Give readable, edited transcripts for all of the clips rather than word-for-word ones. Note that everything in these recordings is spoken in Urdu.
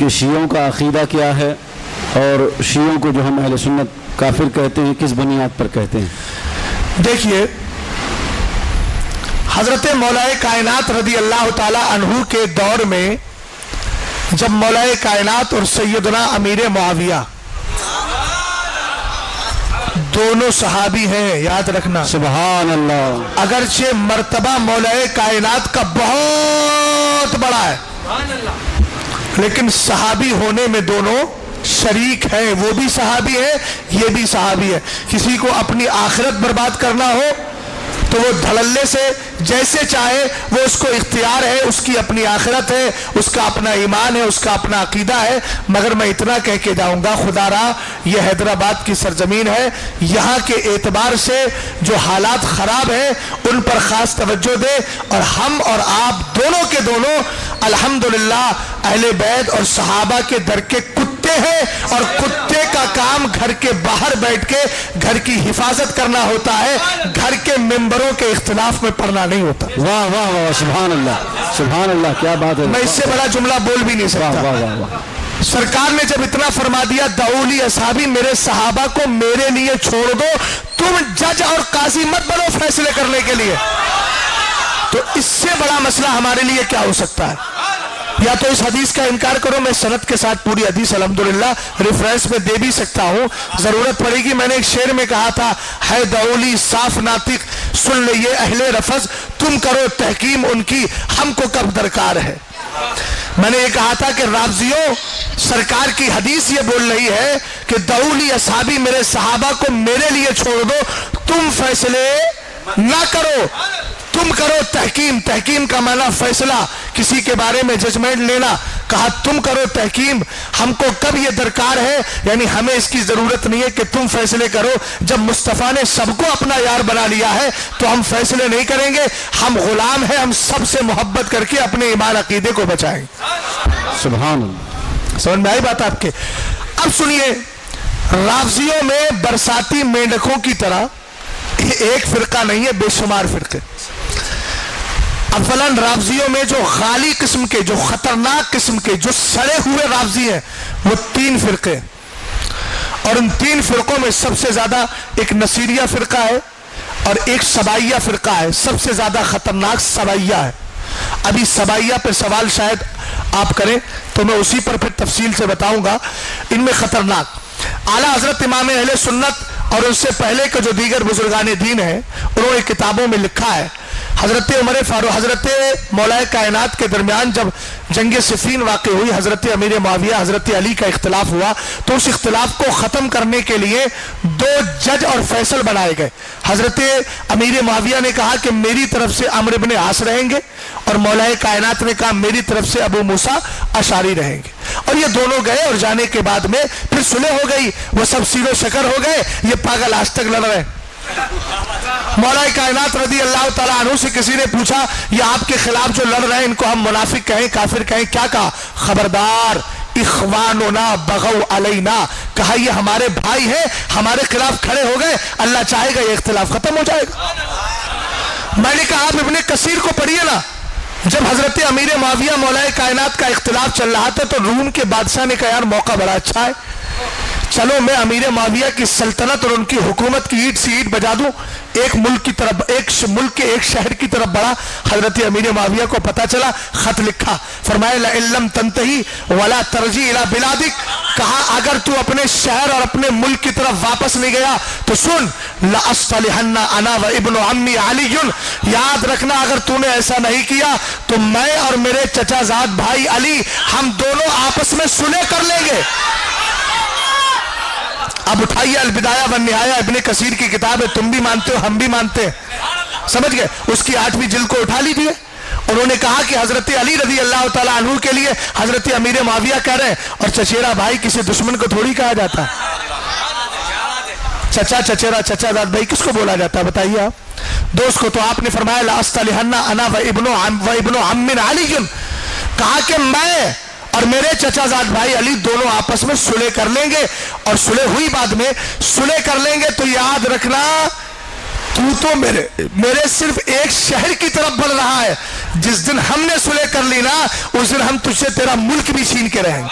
کہ شیعوں کا عقیدہ کیا ہے اور شیعوں کو جو ہم اہل سنت کافر کہتے ہیں کس بنیاد پر کہتے ہیں؟ دیکھیے، حضرت مولا کائنات رضی اللہ تعالی عنہ کے دور میں جب مولا کائنات اور سیدنا امیر معاویہ دونوں صحابی ہیں، یاد رکھنا، سبحان اللہ، اگرچہ مرتبہ مولا کائنات کا بہت بڑا ہے لیکن صحابی ہونے میں دونوں شریک ہیں، وہ بھی صحابی ہے، یہ بھی صحابی ہے۔ کسی کو اپنی آخرت برباد کرنا ہو تو وہ دھڑلے سے جیسے چاہے، وہ اس کو اختیار ہے، اس کی اپنی آخرت ہے، اس کا اپنا ایمان ہے، اس کا اپنا عقیدہ ہے۔ مگر میں اتنا کہہ کے جاؤں گا، خدا را یہ حیدرآباد کی سرزمین ہے، یہاں کے اعتبار سے جو حالات خراب ہیں ان پر خاص توجہ دے، اور ہم اور آپ دونوں کے دونوں الحمدللہ اہل بیت اور صحابہ کے در کے کتے ہیں، اور کتے کا کام گھر کے باہر بیٹھ کے گھر کی حفاظت کرنا ہوتا ہے، گھر کے ممبروں کے اختلاف میں پڑھنا نہیں ہوتا۔ واہ واہ واہ، سبحان اللہ، سبحان اللہ، کیا بات ہے۔ میں اس سے بڑا جملہ بول بھی نہیں واہ سکتا۔ واہ واہ واہ۔ سرکار نے جب اتنا فرما دیا، دعولی اصحابی، میرے صحابہ کو میرے لیے چھوڑ دو، تم جج اور قاضی مت بنو فیصلے کرنے کے لیے، تو اس سے بڑا مسئلہ ہمارے لیے کیا ہو سکتا ہے؟ یا تو اس حدیث کا انکار کرو، میں سند کے ساتھ پوری حدیث الحمدللہ ریفرنس میں دے بھی سکتا ہوں، ضرورت پڑے گی۔ میں نے ایک شعر میں کہا تھا، ہے دعولی صاف ناطق سن لے یہ اہل رفض، تم کرو تحکیم ان کی ہم کو کب درکار ہے۔ میں نے یہ کہا تھا کہ رافضیوں، سرکار کی حدیث یہ بول رہی ہے کہ دعولی اصحابی، میرے صحابہ کو میرے لیے چھوڑ دو، تم فیصلے نہ کرو، تم کرو تحکیم۔ تحکیم کا معنی فیصلہ، کسی کے بارے میں ججمنٹ لینا۔ کہا تم کرو تحکیم، ہم کو کب یہ درکار ہے، یعنی ہمیں اس کی ضرورت نہیں ہے کہ تم فیصلے کرو۔ جب مصطفیٰ نے سب کو اپنا یار بنا لیا ہے تو ہم فیصلے نہیں کریں گے، ہم غلام ہیں، ہم سب سے محبت کر کے اپنے ایمان عقیدے کو بچائیں گے۔ سبحان اللہ، سمجھ میں آئی بات آپ کے؟ اب سنیے، رافضیوں میں برساتی مینڈکوں کی طرح ایک فرقہ نہیں ہے، بے شمار فرقے۔ اولاً رافضیوں میں جو غالی قسم کے، جو خطرناک قسم کے، جو سڑے ہوئے رافضی ہیں، وہ 3 فرقے، اور ان 3 فرقوں میں سب سے زیادہ ایک نصیریہ فرقہ ہے اور ایک سبائیہ فرقہ ہے۔ سب سے زیادہ خطرناک سبائیہ ہے۔ ابھی سبائیہ پہ سوال شاید آپ کریں تو میں اسی پر پھر تفصیل سے بتاؤں گا۔ ان میں خطرناک اعلیٰ حضرت امام اہل سنت اور اس سے پہلے کے جو دیگر بزرگان دین ہیں، انہوں نے کتابوں میں لکھا ہے، حضرت عمر فاروق، حضرت مولا کائنات کے درمیان جب جنگ صفین واقع ہوئی، حضرت امیر معاویہ حضرت علی کا اختلاف ہوا، تو اس اختلاف کو ختم کرنے کے لیے 2 جج اور فیصل بنائے گئے۔ حضرت امیر معاویہ نے کہا کہ میری طرف سے عمرو بن عاص رہیں گے، اور مولا کائنات نے کہا میری طرف سے ابو موسیٰ اشعری رہیں گے۔ اور یہ دونوں گئے، اور جانے کے بعد میں پھر صلح ہو گئی، وہ سب سیر و شکر ہو گئے، یہ پاگل آج تک لڑ رہے۔ مولا کائنات رضی اللہ تعالیٰ عنہ سے کسی نے پوچھا، یہ آپ کے خلاف جو لڑ رہے ہیں ان کو ہم منافق کہیں، کافر کہیں؟ کیا کہا؟ خبردار، اخواننا بغوا علینا، کہا یہ ہمارے بھائی ہیں، ہمارے خلاف کھڑے ہو گئے، اللہ چاہے گا یہ اختلاف ختم ہو جائے گا۔ میں نے کہا آپ ابن کثیر کو پڑھیے نا، جب حضرت امیر معاویہ مولا کائنات کا اختلاف چل رہا تھا تو روم کے بادشاہ نے کہا یار موقع بڑا اچھا ہے، چلو میں امیر معاویہ کی سلطنت اور ان کی حکومت کی اینٹ سی اینٹ بجا دوں، ایک ملک کی طرف، ایک ملک کے ایک شہر کی طرف بڑھا۔ حضرت امیر معاویہ کو پتا چلا، خط لکھا، فرمایا لئن لم تنتہی ولا ترجع الی بلادک، کہا اگر تو اپنے شہر اور اپنے ملک کی طرف واپس نہیں گیا تو سن، لأصطلحن انا وابن عمی علی، یاد رکھنا اگر تو نے ایسا نہیں کیا تو میں اور میرے چچا زاد بھائی علی، ہم دونوں آپس میں صلح کر لیں گے۔ اب اٹھائیے البدایہ والنہایہ، ابن کثیر کی کتاب ہے، تم بھی مانتے ہو ہم بھی مانتے ہیں، سمجھ گئے؟ اس کی 8ویں جلد کو اٹھا لیجیے۔ انہوں نے کہا کہ حضرت علی رضی اللہ تعالیٰ عنہ کے لیے حضرت امیر معاویہ کہہ رہے ہیں، اور چچیرا بھائی کسی دشمن کو تھوڑی کہا جاتا ہے، چچا چچیرا چچا زاد بھائی کس کو بولا جاتا ہے بتائیے آپ؟ دوست کو تو آپ نے فرمایا لأصطلحن انا وابن عم علی، کہا کہ میں اور میرے چچا زاد بھائی علی دونوں آپس میں صلح کر لیں گے، اور صلح ہوئی بعد میں صلح کر لیں گے تو یاد رکھنا تو میرے صرف ایک شہر کی طرف بڑھ رہا ہے، جس دن ہم نے صلح کر لی نا اس دن ہم تجھ سے تیرا ملک بھی چھین کے رہیں گے۔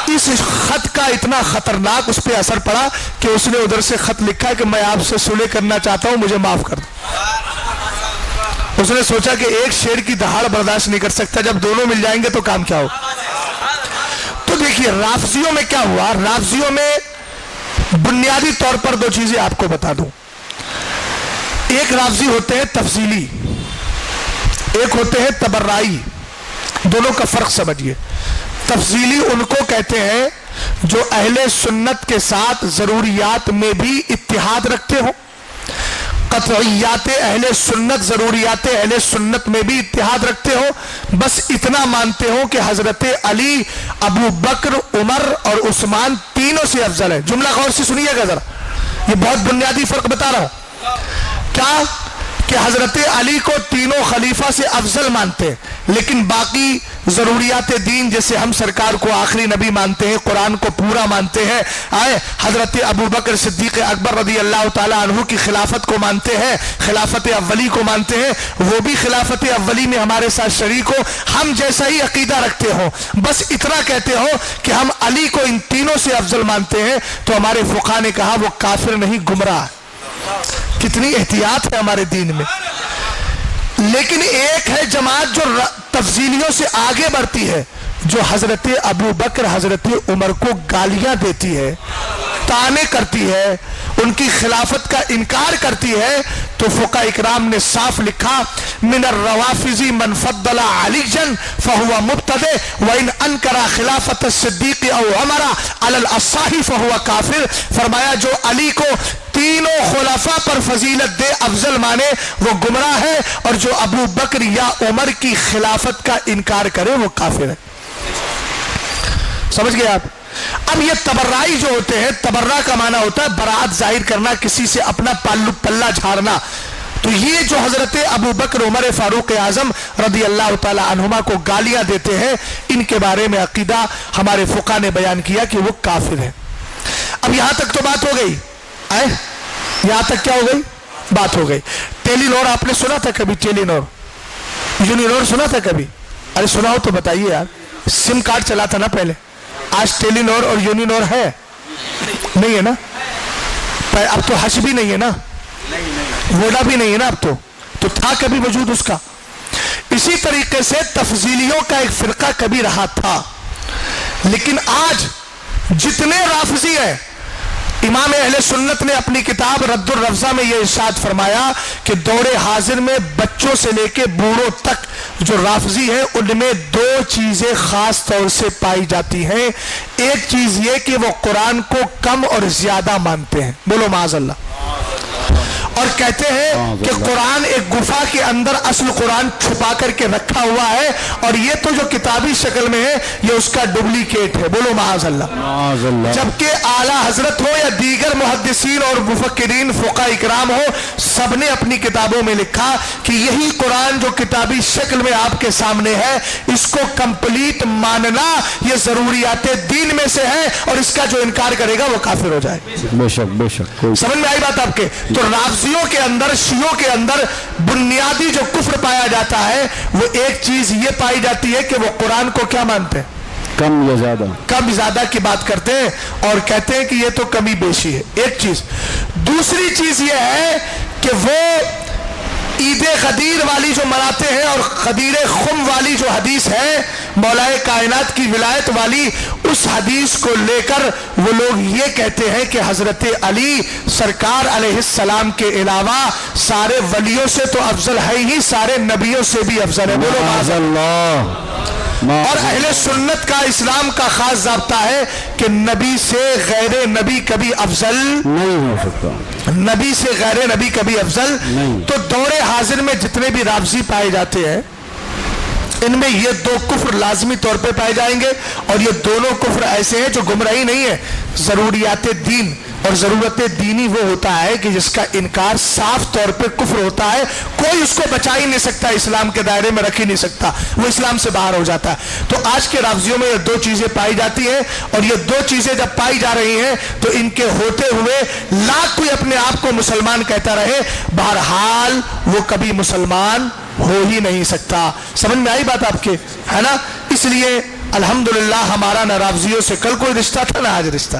اس خط کا اتنا خطرناک اس پہ اثر پڑا کہ اس نے ادھر سے خط لکھا کہ میں آپ سے صلح کرنا چاہتا ہوں، مجھے معاف کر دو۔ اس نے سوچا کہ ایک شیر کی دہاڑ برداشت نہیں کر سکتا، جب دونوں مل جائیں گے تو کام کیا ہو۔ تو دیکھیے رافضیوں میں کیا ہوا، رافضیوں میں بنیادی طور پر دو چیزیں آپ کو بتا دوں۔ ایک رافضی ہوتے ہیں تفصیلی، ایک ہوتے ہیں تبرائی، دونوں کا فرق سمجھیے۔ تفصیلی ان کو کہتے ہیں جو اہل سنت کے ساتھ ضروریات میں بھی اتحاد رکھتے ہوں، قطعیات اہل سنت، ضروریات اہل سنت میں بھی اتحاد رکھتے ہو، بس اتنا مانتے ہو کہ حضرت علی، ابو بکر، عمر اور عثمان تینوں سے افضل ہے۔ جملہ غور سے سنیے گا ذرا، یہ بہت بنیادی فرق بتا رہا ہوں۔ کیا کہ حضرت علی کو تینوں خلیفہ سے افضل مانتے ہیں، لیکن باقی ضروریات دین جیسے ہم سرکار کو آخری نبی مانتے ہیں، قرآن کو پورا مانتے ہیں، حضرت ابو بکر صدیق اکبر رضی اللہ تعالیٰ عنہ کی خلافت کو مانتے ہیں، خلافت اولی کو مانتے ہیں، وہ بھی خلافت اولی میں ہمارے ساتھ شریک ہو، ہم جیسا ہی عقیدہ رکھتے ہو، بس اتنا کہتے ہو کہ ہم علی کو ان تینوں سے افضل مانتے ہیں، تو ہمارے فقہا نے کہا وہ کافر نہیں، گمراہ۔ کتنی احتیاط ہے ہمارے دین میں۔ لیکن ایک ہے جماعت جو تفضیلیوں سے آگے بڑھتی ہے، جو حضرت ابو بکر، حضرت عمر کو گالیاں دیتی ہے، طعنے کرتی ہے، ان کی خلافت کا انکار کرتی ہے، تو فقہاء اکرام نے صاف لکھا من الروافض من فضل علیا فهو مبتدع وان انکر خلافت الصدیق او عمر علی الاصح فهو کافر۔ فرمایا جو علی کو تینوں خلفاء پر فضیلت دے، افضل مانے، وہ گمراہ ہے، اور جو ابو بکر یا عمر کی خلافت کا انکار کرے وہ کافر ہے۔ سمجھ گئے آپ؟ اب یہ تبرائی جو ہوتے ہیں، تبرہ کا معنی ہوتا ہے براءت ظاہر کرنا، کسی سے اپنا پلہ جھاڑنا۔ تو یہ جو حضرت ابو بکر، عمر فاروق اعظم رضی اللہ تعالی عنہما کو گالیاں دیتے ہیں، ان کے بارے میں عقیدہ ہمارے فقہا نے بیان کیا کہ وہ کافر ہیں۔ اب یہاں تک تو بات ہو گئی، یہاں تک کیا ہو گئی؟ بات ہو گئی۔ ٹیلی نور آپ نے سنا تھا کبھی؟ ٹیلی نور، یونی نور سنا تھا کبھی؟ ارے سنا ہو تو بتائیے یار، سم کارڈ چلا تھا نا پہلے، آج ٹیلی نور اور یونی نور ہے؟ نہیں ہے نا؟ اب تو حش بھی نہیں ہے نا، ووڈا بھی نہیں ہے نا، اب تو تھا کبھی وجود اس کا۔ اسی طریقے سے تفضیلیوں کا ایک فرقہ کبھی رہا تھا، لیکن آج جتنے رافضی ہیں، امام اہل سنت نے اپنی کتاب رد الرفضہ میں یہ ارشاد فرمایا کہ دور حاضر میں بچوں سے لے کے بوڑھوں تک جو رافضی ہیں، ان میں دو چیزیں خاص طور سے پائی جاتی ہیں۔ ایک چیز یہ کہ وہ قرآن کو کم اور زیادہ مانتے ہیں، بولو معاذ اللہ، اور کہتے ہیں کہ قرآن ایک گفا کے اندر اصل قرآن چھپا کر کے رکھا ہوا ہے، اور یہ تو جو کتابی شکل میں ہے یہ اس کا ڈپلیکیٹ ہے، بولو معاذ اللہ۔ جبکہ اعلیٰ حضرت ہو یا دیگر محدثین اور مفکرین، فقہاء اکرام ہو، سب نے اپنی کتابوں میں لکھا کہ یہی قرآن جو کتابی شکل میں آپ کے سامنے ہے، اس کو کمپلیٹ ماننا یہ ضروریات دین میں سے ہے، اور اس کا جو انکار کرے گا وہ کافر ہو جائے۔ بے شک بے شک، سمجھ میں آئی بات آپ کے؟ تو رافضیوں کے اندر، شیعوں کے اندر بنیادی جو کفر پایا جاتا ہے، وہ ایک چیز یہ پائی جاتی ہے کہ وہ قرآن کو کیا مانتے ہیں؟ کم یا زیادہ، کم زیادہ کی بات کرتے ہیں، اور کہتے ہیں کہ یہ تو کمی بیشی ہے، ایک چیز۔ دوسری چیز یہ ہے کہ وہ عید غدیر والی جو مناتے ہیں، اور غدیر خم والی جو حدیث ہے مولا کائنات کی ولایت والی، اس حدیث کو لے کر وہ لوگ یہ کہتے ہیں کہ حضرت علی سرکار علیہ السلام کے علاوہ سارے ولیوں سے تو افضل ہے ہی، سارے نبیوں سے بھی افضل ہے، بولو معاذ اللہ۔ اور اہل سنت کا، اسلام کا خاص ضابطہ ہے کہ نبی سے غیر نبی کبھی افضل نہیں ہو سکتا، نبی سے غیر نبی کبھی افضل نہیں۔ تو دور حاضر میں جتنے بھی رافضی پائے جاتے ہیں، ان میں یہ دو کفر لازمی طور پہ پائے جائیں گے، اور یہ دونوں کفر ایسے ہیں جو گمراہی نہیں ہے، ضروریات دین، اور ضرورت دینی وہ ہوتا ہے کہ جس کا انکار صاف طور پہ کفر ہوتا ہے، کوئی اس کو بچا ہی نہیں سکتا، اسلام کے دائرے میں رکھ ہی نہیں سکتا، وہ اسلام سے باہر ہو جاتا ہے۔ تو آج کے رافضیوں میں یہ دو چیزیں پائی جاتی ہیں، اور یہ دو چیزیں جب پائی جا رہی ہیں تو ان کے ہوتے ہوئے لاکھ کوئی اپنے آپ کو مسلمان کہتا رہے، بہرحال وہ کبھی مسلمان ہو ہی نہیں سکتا۔ سمجھ میں آئی بات آپ کے؟ ہے نا؟ اس لیے الحمدللہ ہمارا نہ رافضیوں سے کل کوئی رشتہ تھا نہ آج رشتہ.